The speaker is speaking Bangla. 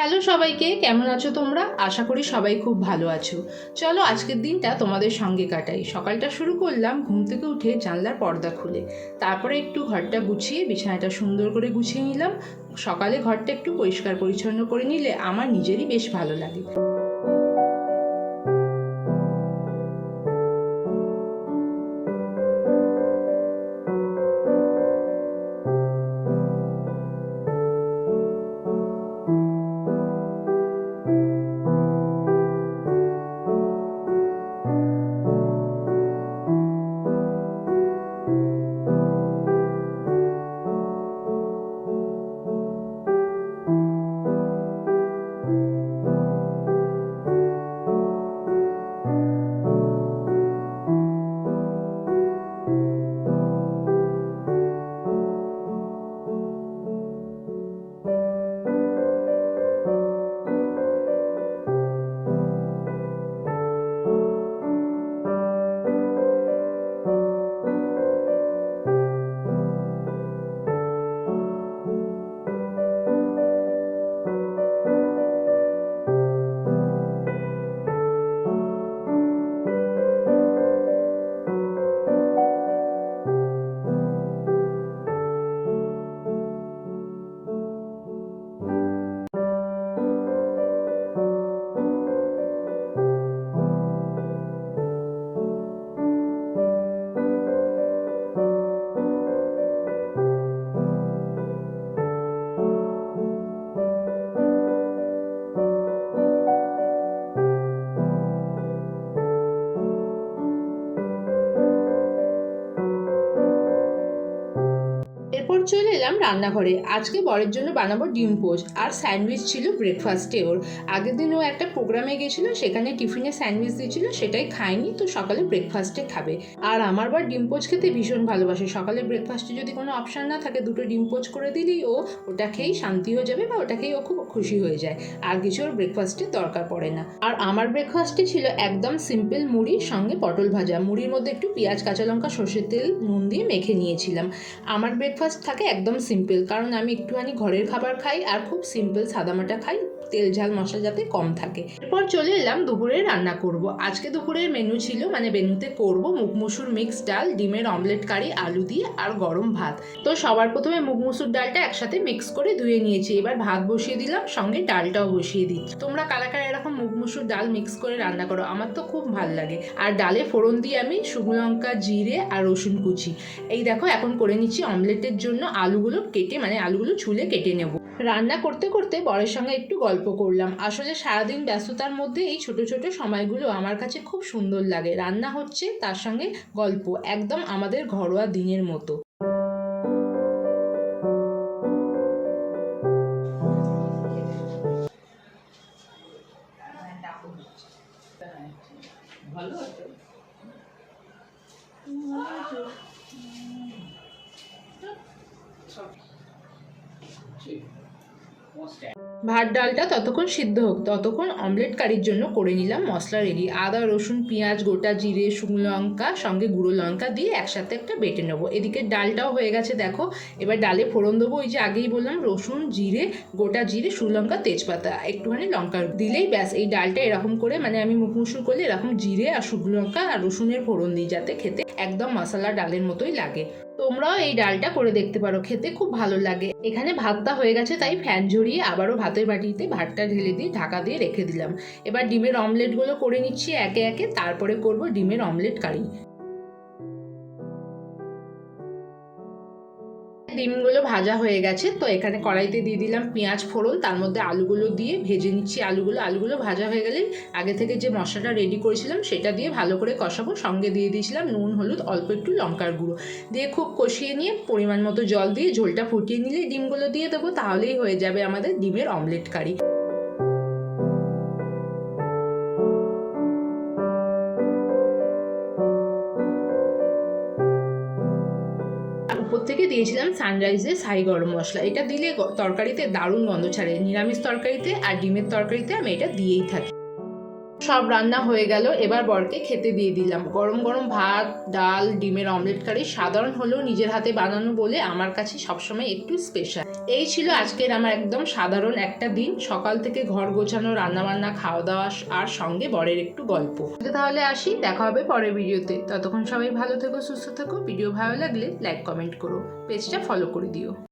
হ্যালো সবাইকে, কেমন আছো তোমরা? আশা করি সবাই খুব ভালো আছো। চলো আজকের দিনটা তোমাদের সঙ্গে কাটাই। সকালটা শুরু করলাম ঘুম থেকে উঠে জানলার পর্দা খুলে, তারপরে একটু ঘরটা গুছিয়ে বিছানাটা সুন্দর করে গুছিয়ে নিলাম। সকালে ঘরটা একটু পরিষ্কার পরিচ্ছন্ন করে নিলে আমার নিজেরই বেশ ভালো লাগে। এরপর চলে এলাম রান্নাঘরে। আজকে বরের জন্য বানাবো ডিম পোচ, আর স্যান্ডউইচ ছিল ব্রেকফাস্টে ওর। আগের দিন ও একটা প্রোগ্রামে গেছিল, সেখানে টিফিনে স্যান্ডউইচ দিয়েছিল, সেটাই খায়নি, তো সকালে ব্রেকফাস্টে খাবে। আর আমার বার ডিম পোচ খেতে ভীষণ ভালোবাসে। সকালে ব্রেকফাস্টে যদি কোনো অপশান না থাকে, দুটো ডিম পোচ করে দিলেই ও ওটা খেয়েই শান্তি হয়ে যাবে, বা ওটা খেয়েই ও খুব খুশি হয়ে যায়। আর কিছু ওর ব্রেকফাস্টের দরকার পড়ে না। আর আমার ব্রেকফাস্টে ছিল একদম সিম্পল মুড়ির সঙ্গে পটল ভাজা। মুড়ির মধ্যে একটু পেঁয়াজ, কাঁচা লঙ্কা, সর্ষের তেল, নুন দিয়ে মেখে নিয়েছিলাম। আমার ব্রেকফাস্ট থাকে একদম সিম্পল, কারণ আমি একটুখানি ঘরের খাবার খাই আর খুব সিম্পল সাদামাটা খাই, তেল ঝাল মশলা যাতে কম থাকে। এরপর চলে এলাম দুপুরে রান্না করব। আজকে দুপুরের মেনু ছিল, মেনুতে করব মুগ মসুর মিক্স ডাল, ডিমের অমলেট কারি, আলু দিয়ে, আর গরম ভাত। তো সবার প্রথমে মুগ মসুর ডালটা একসাথে মিক্স করে ধুয়ে নিয়েছি। এবার ভাত বসিয়ে দিলাম, সঙ্গে ডালটাও বসিয়ে দিচ্ছি। তোমরা কারা কারা এরকম মুগ মসুর ডাল মিক্স করে রান্না করো? আমার তো খুব ভালো লাগে। আর ডালে ফোড়ন দিয়ে আমি শুকনো লঙ্কা, জিরে আর রসুন কুচি। এই দেখো এখন করে নিচ্ছি অমলেটের জন্য আলুগুলো কেটে, আলুগুলো ছুলে কেটে নেব। রান্না করতে করতে বরের সঙ্গে একটু গল্প করলাম। আসলে সারাদিন ব্যস্ততার মধ্যে এই ছোট ছোট সময়গুলো আমার কাছে খুব সুন্দর লাগে। রান্না হচ্ছে, তার সঙ্গে গল্প, একদম আমাদের ঘরোয়া দিনের মতো। ভালো আছে। ভাত ডালটা ততক্ষণ সিদ্ধ হোক, ততক্ষণ অমলেট কারির জন্য করে নিলাম মশলা রেডি। আদা, রসুন, পেঁয়াজ, গোটা জিরে, শুকনো লঙ্কা, সঙ্গে গুঁড়ো লঙ্কা দিয়ে একসাথে একটা বেটে নেবো। এদিকে ডালটাও হয়ে গেছে দেখো। এবার ডালে ফোড়ন দেবো, ওই যে আগেই বললাম, রসুন, জিরে, গোটা জিরে, শুকনো লঙ্কা, তেজপাতা, একটুখানি লঙ্কা দিলেই ব্যাস। এই ডালটা এরকম করে, আমি মুখ মুসুর করলে এরকম জিরে আর শুকনো লঙ্কা আর রসুনের ফোড়ন দিই, যাতে খেতে একদম মশলা ডালের মতোই লাগে। তোমরাও এই ডালটা করে দেখতে পারো, খেতে খুব ভালো লাগে। এখানে ভাতটা হয়ে গেছে, তাই ফ্যান ঝরিয়ে আবারও ভাতের বাটিতে ভাতটা ঢেলে দিয়ে ঢাকা দিয়ে রেখে দিলাম। এবার ডিমের অমলেটগুলো করে নিচ্ছি একে একে, তারপরে করব ডিমের অমলেট কারি। ডিমগুলো ভাজা হয়ে গেছে, তো এখানে কড়াইতে দিয়ে দিলাম পেঁয়াজ ফোড়ন, তার মধ্যে আলুগুলো দিয়ে ভেজে নিচ্ছি। আলুগুলো ভাজা হয়ে গেলে আগে থেকে যে মশলাটা রেডি করেছিলাম সেটা দিয়ে ভালো করে কষাবো। সঙ্গে দিয়ে দিয়েছিলাম নুন, হলুদ, অল্প একটু লঙ্কার গুঁড়ো দিয়ে খুব কষিয়ে নিয়ে পরিমাণ মতো জল দিয়ে ঝোলটা ফুটিয়ে নিলে ডিমগুলো দিয়ে দেবো, তাহলেই হয়ে যাবে আমাদের ডিমের অমলেট কারি। উপর থেকে দিয়েছিলাম সানরাইজের সাই গরম মশলা। এটা দিলে তরকারিতে দারুণ গন্ধ ছাড়ে। নিরামিষ তরকারিতে আর ডিমের তরকারিতে আমি এটা দিয়েই থাকি। সব রান্না হয়ে গেল, এবার বরকে খেতে দিয়ে দিলাম। গরম গরম ভাত, ডাল, ডিমের অমলেট কারি, সাধারণ হলেও নিজের হাতে বানানো বলে আমার কাছে সবসময় একটু স্পেশাল। এই ছিল আজকের আমার একদম সাধারণ একটা দিন। সকাল থেকে ঘর গোছানো, রান্নাবান্না, খাওয়া দাওয়া আর সঙ্গে বরের একটু গল্প। তাহলে আসি, দেখা হবে পরের ভিডিওতে। ততক্ষণ সবাই ভালো থেকো, সুস্থ থেকো। ভিডিও ভালো লাগলে লাইক কমেন্ট করো, পেজটা ফলো করে দিও।